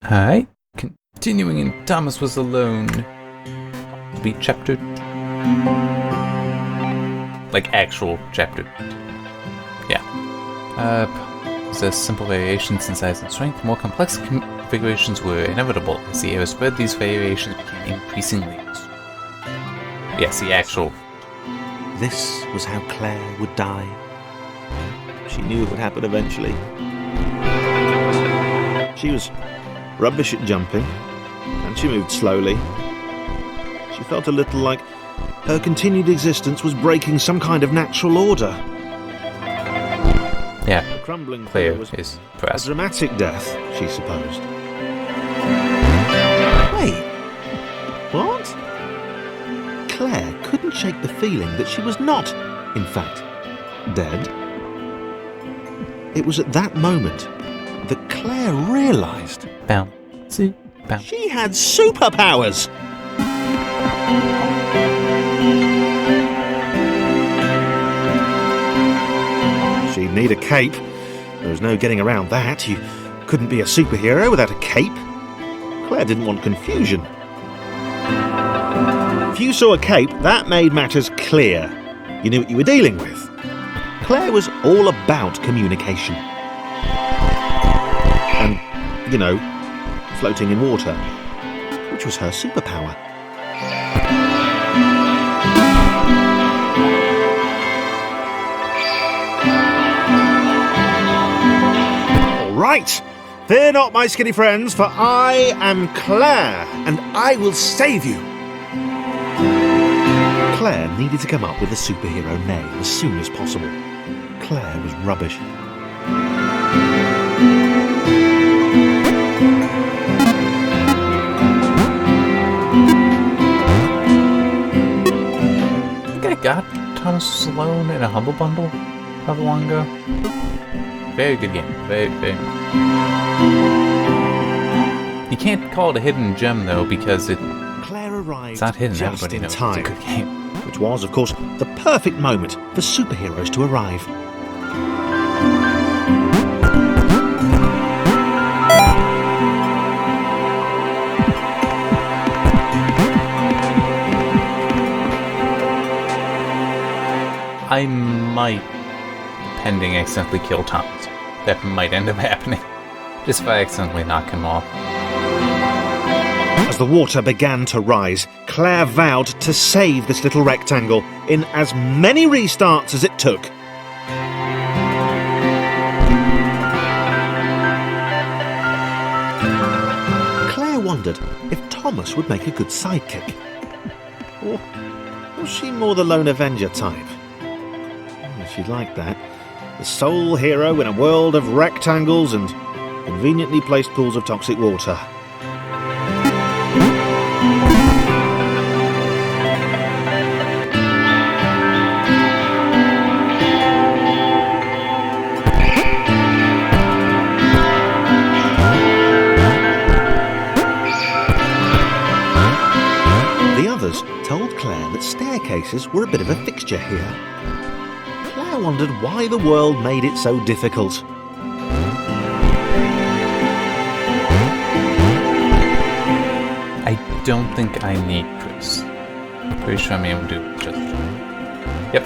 Alright, continuing in Thomas Was Alone. It'll be chapter... like actual chapter. Yeah. The simple variations in size and strength, more complex configurations were inevitable. As the era spread, these variations became increasingly useful. Yes, the actual... This was how Claire would die. She knew it would happen eventually. She was rubbish at jumping, and she moved slowly. She felt a little like her continued existence was breaking some kind of natural order. Yeah, The crumbling Claire was is a pressed. dramatic death, she supposed. Wait, what? Claire couldn't shake the feeling that she was not, in fact, dead. It was at that moment that Claire realised Bouncy, bounce. she had superpowers. She'd need a cape. There was no getting around that. You couldn't be a superhero without a cape. Claire didn't want confusion. If you saw a cape, that made matters clear. You knew what you were dealing with. Claire was all about communication. And, you know, floating in water, which was her superpower. All right, fear not, my skinny friends, for I am Claire, and I will save you. Claire needed to come up with a superhero name as soon as possible. Claire was rubbish. I think I got Thomas Sloan in a Humble Bundle not long ago. Very good game. Very. You can't call it a hidden gem though because Claire arrived it's not hidden. just Everybody in knows time, it's a good game. which was, of course, the perfect moment for superheroes to arrive. I might, pending accidentally kill Thomas. That might end up happening. Just if I accidentally knock him off. As the water began to rise, Claire vowed to save this little rectangle in as many restarts as it took. Claire wondered if Thomas would make a good sidekick. Or was she more the lone Avenger type? She'd like that. The sole hero in a world of rectangles and conveniently placed pools of toxic water. The others told Claire that staircases were a bit of a fixture here. Claire wondered why the world made it so difficult. I don't think I need Chris. Pretty sure I'm able to do it just. Yep.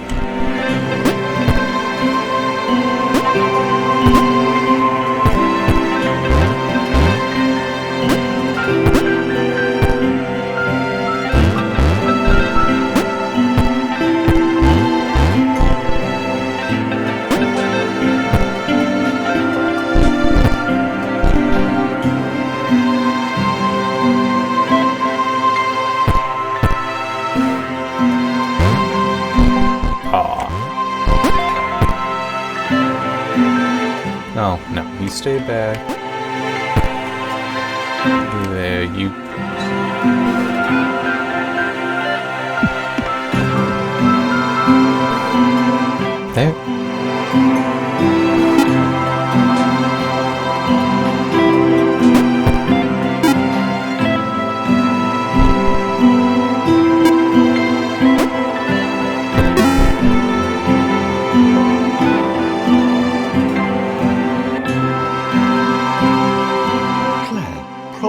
No, you stay back. There, you. There.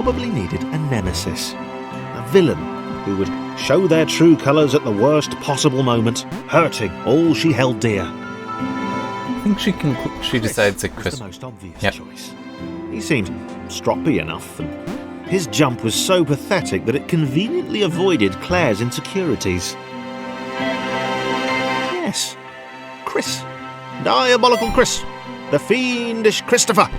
probably needed a nemesis. A villain who would show their true colours at the worst possible moment, hurting all she held dear. I think she decides that was Chris. the most obvious Yep. choice. He seemed stroppy enough, and his jump was so pathetic that it conveniently avoided Claire's insecurities. Yes, Chris. Diabolical Chris. The fiendish Christopher.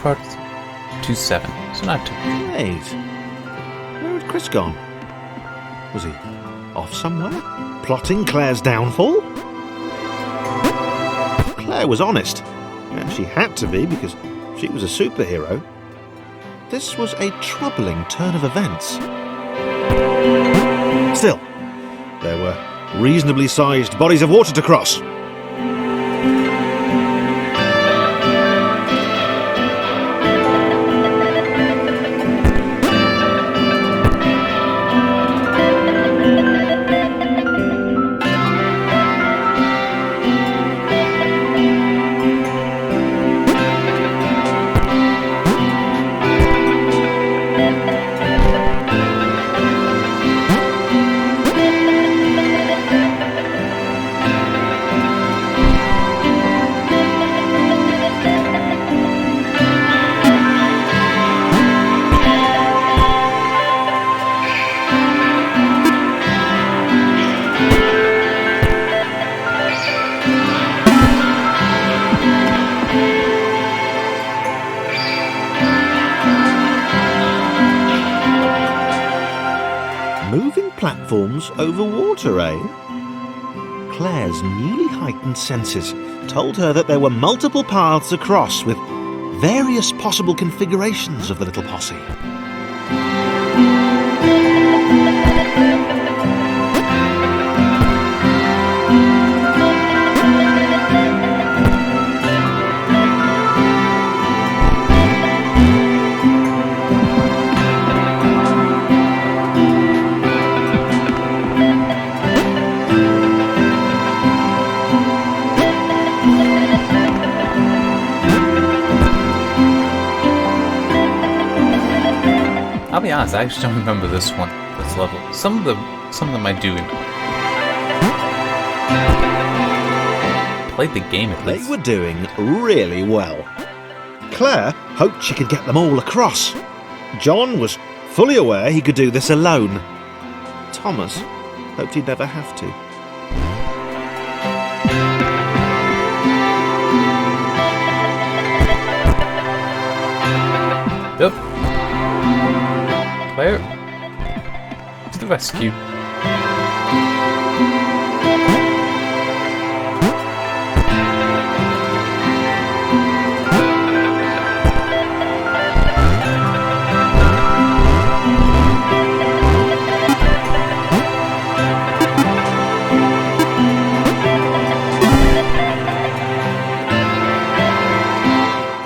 Part 2-7, so not too. Wait, where had Chris gone? Was he off somewhere? Plotting Claire's downfall? Claire was honest, and she had to be because she was a superhero. This was a troubling turn of events. Still, there were reasonably sized bodies of water to cross. Moving platforms over water, eh? Claire's newly heightened senses told her that there were multiple paths across with various possible configurations of the little posse. I'll be honest, I actually don't remember this level. Some of them I do know. Played the game at They least. were doing really well. Claire hoped she could get them all across. John was fully aware he could do this alone. Thomas hoped he'd never have to. Yep. Claire, to the rescue.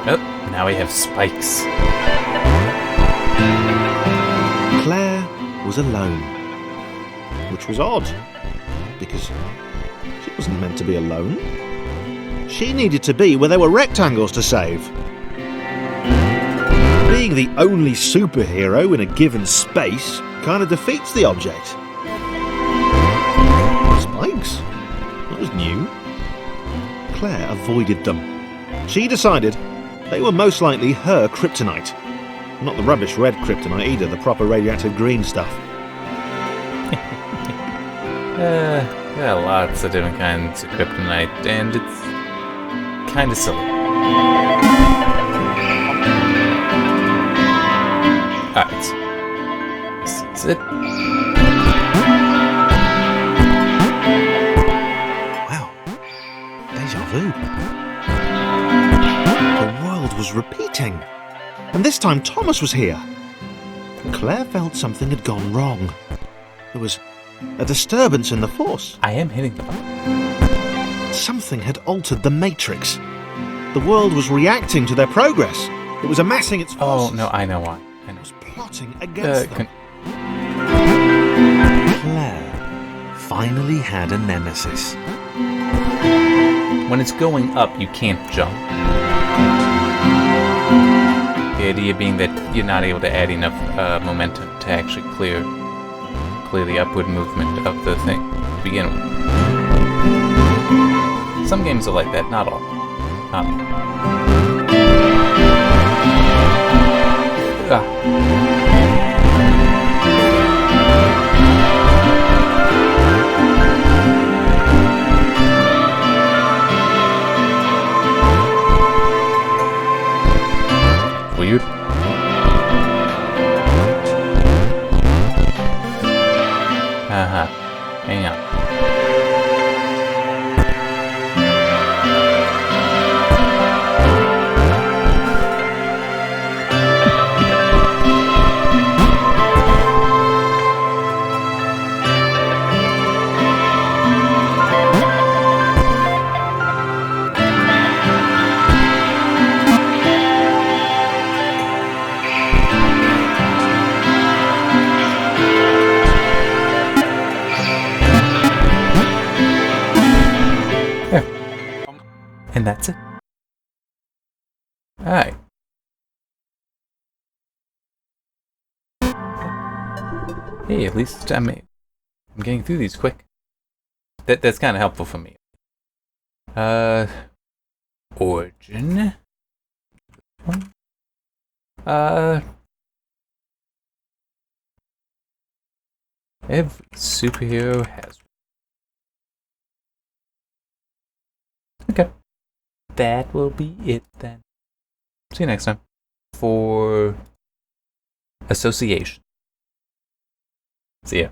Oh, now we have spikes. Claire was alone, which was odd, because she wasn't meant to be alone. She needed to be where there were rectangles to save. Being the only superhero in a given space kind of defeats the object. Spikes? That was new. Claire avoided them. She decided they were most likely her kryptonite. Not the rubbish red kryptonite either, the proper radioactive green stuff. There are lots of different kinds of kryptonite, and it's kind of silly. Alright. This is it. Wow, The world was repeating. And this time Thomas was here. Claire felt something had gone wrong. There was a disturbance in the force. I am hitting the button. Something had altered the matrix. The world was reacting to their progress. It was amassing its forces. Oh, no, I know why. I know. It was plotting against them. Claire finally had a nemesis. When it's going up, you can't jump. The idea being that you're not able to add enough momentum to actually clear the upward movement of the thing to begin with. Some games are like that, not all. Not all. Weird. Hang on. And that's it. Alright. Hey, at least I'm getting through these quick. That's kind of helpful for me. Origin. Every superhero has. Okay. That will be it then. See you next time for association. See ya.